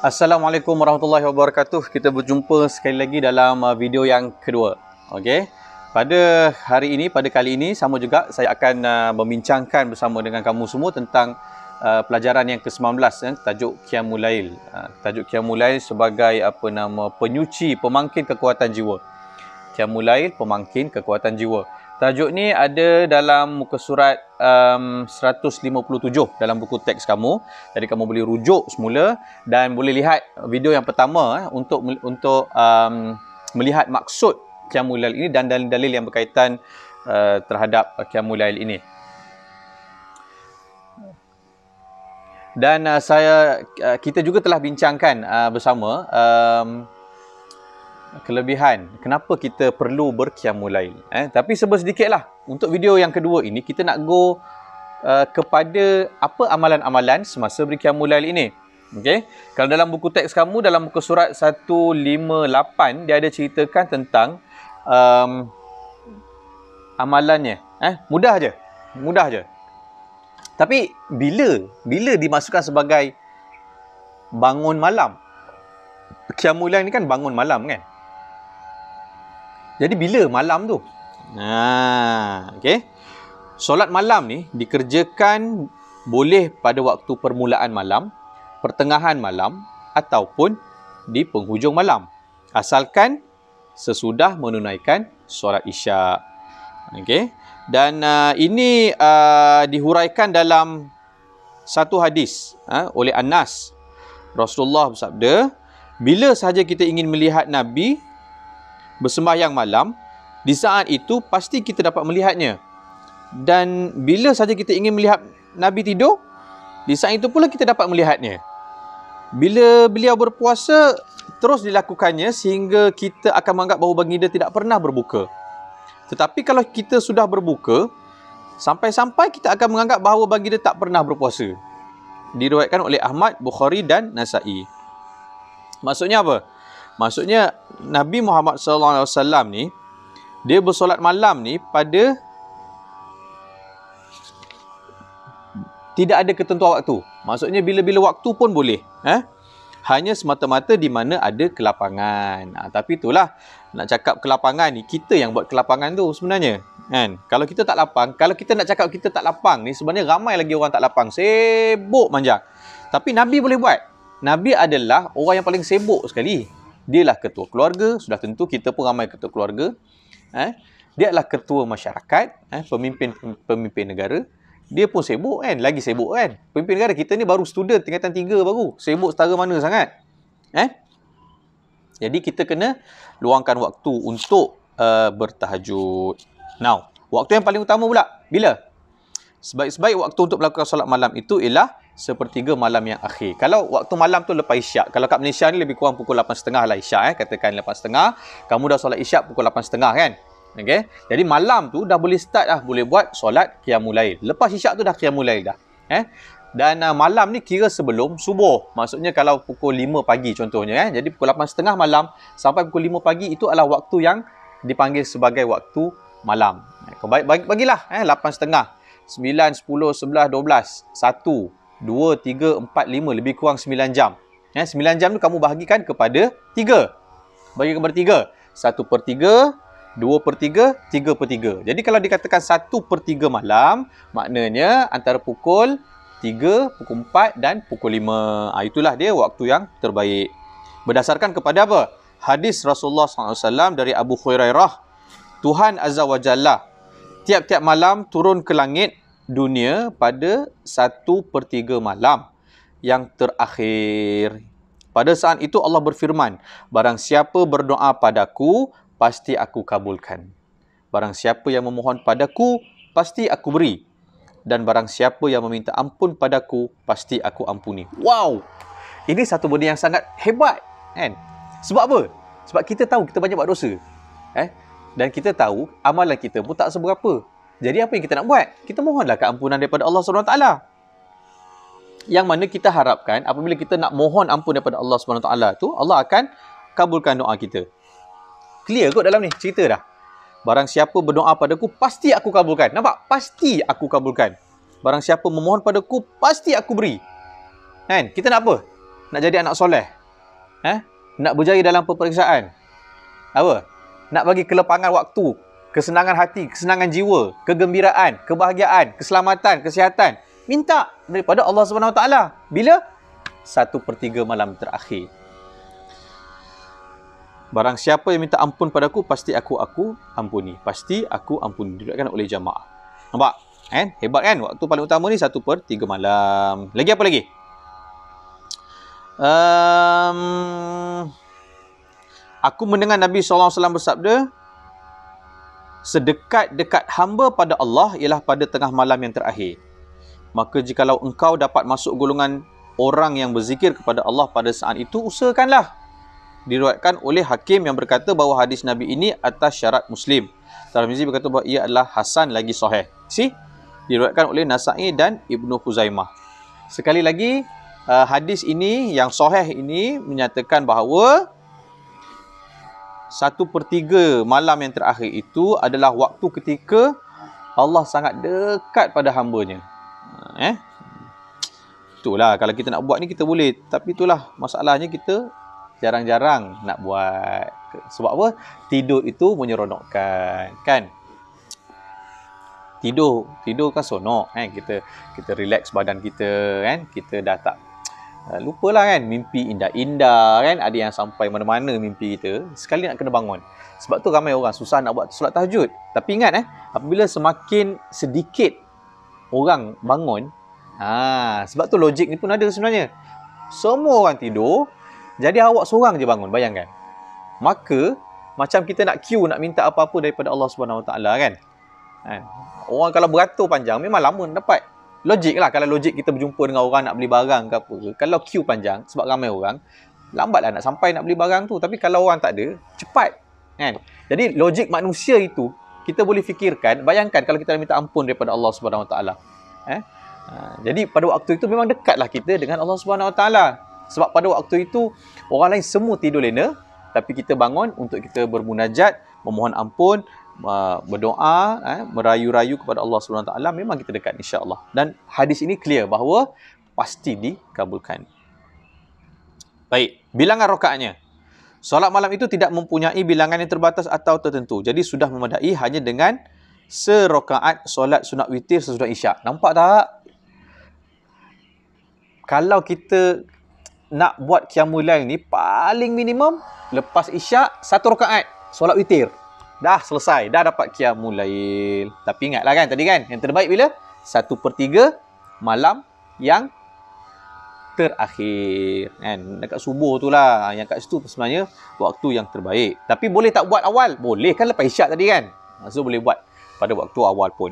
Assalamualaikum warahmatullahi wabarakatuh. Kita berjumpa sekali lagi dalam video yang kedua. Okey. Pada hari ini, pada kali ini sama juga saya akan membincangkan bersama dengan kamu semua tentang pelajaran yang ke-19 tajuk Qiyamul Lail. Tajuk Qiyamul Lail sebagai penyuci, pemangkin kekuatan jiwa. Qiyamul Lail, pemangkin kekuatan jiwa. Tajuk ni ada dalam muka surat 157 dalam buku teks kamu. Jadi kamu boleh rujuk semula dan boleh lihat video yang pertama untuk melihat maksud Qiyamul Lail ini dan dalil-dalil yang berkaitan terhadap Qiyamul Lail ini. Dan kita juga telah bincangkan bersama kelebihan kenapa kita perlu berqiyamul lail. Tapi sedikitlah untuk video yang kedua ini kita nak go kepada apa amalan-amalan semasa berqiyamul lail ini. Okey. Kalau dalam buku teks kamu dalam muka surat 158 dia ada ceritakan tentang amalannya. Mudah je. Tapi bila dimasukkan sebagai bangun malam. Qiyamul lail ni kan bangun malam kan? Jadi bila malam tu? Okey. Solat malam ni dikerjakan boleh pada waktu permulaan malam, pertengahan malam ataupun di penghujung malam. Asalkan sesudah menunaikan solat Isyak. Okey. Dan ini dihuraikan dalam satu hadis oleh Anas. Rasulullah bersabda, bila sahaja kita ingin melihat Nabi bersembahyang malam, di saat itu pasti kita dapat melihatnya. Dan bila saja kita ingin melihat Nabi tidur, di saat itu pula kita dapat melihatnya. Bila beliau berpuasa, terus dilakukannya sehingga kita akan menganggap bahawa baginda tidak pernah berbuka. Tetapi kalau kita sudah berbuka, sampai-sampai kita akan menganggap bahawa baginda tak pernah berpuasa. Diriwayatkan oleh Ahmad, Bukhari dan Nasa'i. Maksudnya apa? Maksudnya Nabi Muhammad SAW ni dia bersolat malam ni pada tidak ada ketentuan waktu. Maksudnya bila-bila waktu pun boleh. Hanya semata-mata di mana ada kelapangan. Tapi itulah nak cakap kelapangan ni kita yang buat kelapangan tu sebenarnya. Kan? Kalau kita tak lapang, kalau kita nak cakap kita tak lapang ni sebenarnya ramai lagi orang tak lapang, sibuk manjang. Tapi Nabi boleh buat. Nabi adalah orang yang paling sibuk sekali. Dialah ketua keluarga, sudah tentu kita pun ramai ketua keluarga. Dia adalah ketua masyarakat, pemimpin negara. Dia pun sibuk kan, lagi sibuk kan. Pemimpin negara kita ni baru student tingkatan 3 baru. Sibuk setara mana sangat. Jadi kita kena luangkan waktu untuk bertahajud. Now, waktu yang paling utama pula, bila? Sebaik-sebaik waktu untuk melakukan solat malam itu ialah sepertiga malam yang akhir. Kalau waktu malam tu lepas Isyak. Kalau kat Malaysia ni lebih kurang pukul 8.30 lah Isyak. Katakan 8.30. Kamu dah solat Isyak pukul 8.30 kan? Okay? Jadi malam tu dah boleh start dah. Boleh buat solat Qiyamul Lail. Lepas Isyak tu dah Qiyamul Lail dah. Dan malam ni kira sebelum subuh. Maksudnya kalau pukul 5 pagi contohnya. Jadi pukul 8.30 malam sampai pukul 5 pagi itu adalah waktu yang dipanggil sebagai waktu malam. Bagilah 8.30. 9, 10, 11, 12, 1, 2, 3, 4, 5, lebih kurang 9 jam. 9 jam tu kamu bahagikan kepada 3. Bagi kepada 3. 1/3, 2/3, 3/3. Jadi kalau dikatakan 1/3 malam, maknanya antara pukul 3, pukul 4 dan pukul 5. Itulah dia waktu yang terbaik. Berdasarkan kepada apa? Hadis Rasulullah SAW dari Abu Hurairah. Tuhan Azza wa Jalla tiap-tiap malam turun ke langit dunia pada 1/3 malam yang terakhir. Pada saat itu Allah berfirman, barang siapa berdoa padaku, pasti aku kabulkan. Barang siapa yang memohon padaku, pasti aku beri. Dan barang siapa yang meminta ampun padaku, pasti aku ampuni. Wow! Ini satu benda yang sangat hebat. Kan? Sebab apa? Sebab kita tahu kita banyak buat dosa. Dan kita tahu amalan kita pun tak seberapa. Jadi apa yang kita nak buat? Kita mohonlah keampunan daripada Allah SWT. Yang mana kita harapkan apabila kita nak mohon ampun daripada Allah SWT tu, Allah akan kabulkan doa kita. Clear kot dalam ni, cerita dah. Barang siapa berdoa padaku, pasti aku kabulkan. Nampak? Pasti aku kabulkan. Barang siapa memohon padaku, pasti aku beri. Kan? Kita nak apa? nak jadi anak soleh? Nak berjaya dalam peperiksaan? Apa? Nak bagi kelapangan waktu, kesenangan hati, kesenangan jiwa, kegembiraan, kebahagiaan, keselamatan, kesihatan. Minta daripada Allah SWT. Bila? 1/3 malam terakhir. Barang siapa yang minta ampun padaku, pasti aku ampuni. Pasti aku ampuni. Diriwayatkan oleh jamaah. Nampak? Hebat kan? Waktu paling utama ni 1/3 malam. Lagi apa lagi? Aku mendengar Nabi SAW bersabda, sedekat-dekat hamba pada Allah ialah pada tengah malam yang terakhir. Maka jikalau engkau dapat masuk golongan orang yang berzikir kepada Allah pada saat itu, usahakanlah. Diriwayatkan oleh Hakim yang berkata bahawa hadis Nabi ini atas syarat Muslim. Tirmizi berkata bahawa ia adalah hasan lagi sahih. Diriwayatkan oleh Nasa'i dan Ibnu Khuzaimah. Sekali lagi, hadis ini yang sahih ini menyatakan bahawa 1/3 malam yang terakhir itu adalah waktu ketika Allah sangat dekat pada hambanya. Itulah, kalau kita nak buat ni kita boleh. Tapi itulah masalahnya, kita jarang-jarang nak buat. Sebab apa? Tidur itu menyeronokkan, kan? Tidur kan seronok, kan? Kita relax badan kita, kan? Kita dah tak lupalah, kan? Mimpi indah-indah, kan? Ada yang sampai mana-mana mimpi kita. Sekali nak kena bangun. Sebab tu ramai orang susah nak buat solat tahajud. Tapi ingat, apabila semakin sedikit orang bangun, sebab tu logik ni pun ada sebenarnya. Semua orang tidur, jadi awak seorang je bangun, bayangkan. Maka macam kita nak queue, nak minta apa-apa daripada Allah SWT, kan? Orang kalau beratur panjang memang lama nak dapat. Logik lah, kalau logik kita berjumpa dengan orang nak beli barang ke apa ke, kalau queue panjang sebab ramai orang, lambatlah nak sampai nak beli barang tu. Tapi kalau orang tak ada, cepat, kan? Jadi logik manusia itu kita boleh fikirkan. Bayangkan kalau kita minta ampun daripada Allah SWT. Jadi pada waktu itu memang dekatlah kita dengan Allah SWT. Sebab pada waktu itu orang lain semua tidur lena, tapi kita bangun untuk kita bermunajat, memohon ampun, berdoa, merayu-rayu kepada Allah SWT. Memang kita dekat, insya-Allah. Dan hadis ini clear bahawa pasti dikabulkan. Baik, bilangan rakaatnya. Solat malam itu tidak mempunyai bilangan yang terbatas atau tertentu. Jadi sudah memadai hanya dengan serakaat solat sunat witir sesudah isyak. Nampak tak? Kalau kita nak buat qiyamul lail ni, paling minimum lepas isyak 1 rakaat solat witir. Dah selesai, dah dapat qiyamul lail. Tapi ingatlah, kan, tadi kan, yang terbaik bila? 1/3 malam yang terakhir, kan? Dekat subuh tu lah, yang kat situ sebenarnya waktu yang terbaik. Tapi boleh tak buat awal? Boleh, kan lepas isyak tadi, kan? So boleh buat pada waktu awal pun.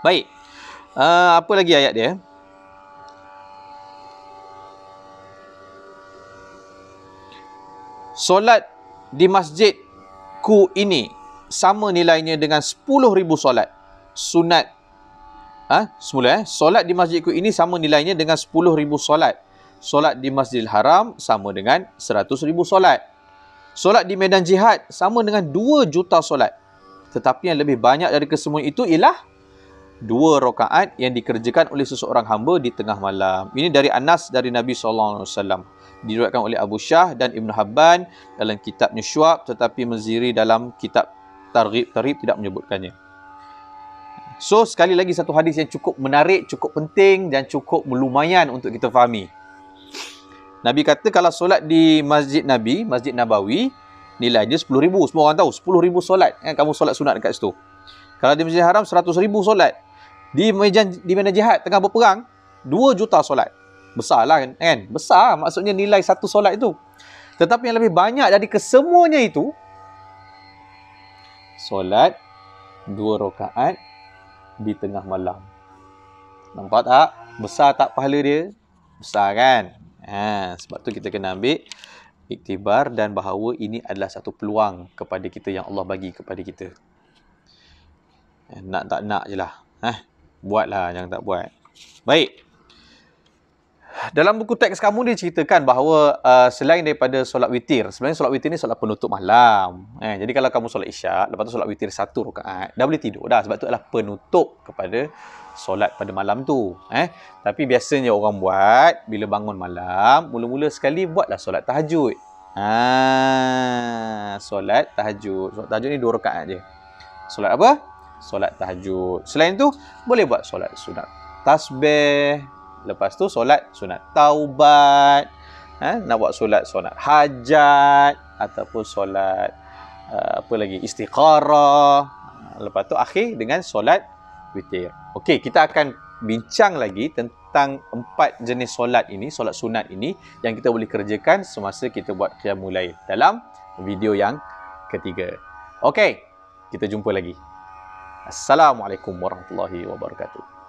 Baik, apa lagi ayat dia? Solat di masjidku ini sama nilainya dengan 10,000 solat sunat. Semula, solat di masjidku ini sama nilainya dengan 10,000 solat. Solat di Masjidil Haram sama dengan 100,000 solat. Solat di medan jihad sama dengan 2 juta solat. Tetapi yang lebih banyak dari kesemua itu ialah 2 rakaat yang dikerjakan oleh seseorang hamba di tengah malam. Ini dari Anas, dari Nabi SAW. Diriwayatkan oleh Abu Syah dan Ibn Habban dalam kitabnya Syu'ab, tetapi Maziri dalam kitab Targhib tidak menyebutkannya. So, sekali lagi satu hadis yang cukup menarik, cukup penting dan cukup lumayan untuk kita fahami. Nabi kata kalau solat di Masjid Nabi, Masjid Nabawi, nilainya 10,000. Semua orang tahu 10,000 solat, kan? Kamu solat sunat dekat situ. Kalau di Masjid Haram 100,000 solat. Di medan jihad tengah berperang 2 juta solat. Besar lah, kan? Besar maksudnya nilai satu solat itu. Tetapi yang lebih banyak dari kesemuanya itu, solat 2 rakaat di tengah malam. Nampak tak? Besar tak pahala dia? Besar, kan? Sebab tu kita kena ambil iktibar dan bahawa ini adalah satu peluang kepada kita yang Allah bagi kepada kita. Nak tak nak je lah. Buatlah, jangan tak buat. Baik. Dalam buku teks kamu dia ceritakan bahawa selain daripada solat witir, sebenarnya solat witir ni solat penutup malam. Jadi kalau kamu solat isyak, lepas tu solat witir 1 rakaat, dah boleh tidur dah sebab tu adalah penutup kepada solat pada malam tu. Tapi biasanya orang buat bila bangun malam, mula-mula sekali buatlah solat tahajud. Solat tahajud. Solat tahajud ni 2 rakaat je. Solat apa? Solat tahajud. Selain tu boleh buat solat sunat tasbih. Lepas tu solat sunat taubat, nak buat solat hajat ataupun solat apa lagi, istikharah. Lepas tu akhir dengan solat witir. Okey, kita akan bincang lagi tentang 4 jenis solat ini, solat sunat ini yang kita boleh kerjakan semasa kita buat qiyamul lail dalam video yang ketiga. Okey, kita jumpa lagi. Assalamualaikum warahmatullahi wabarakatuh.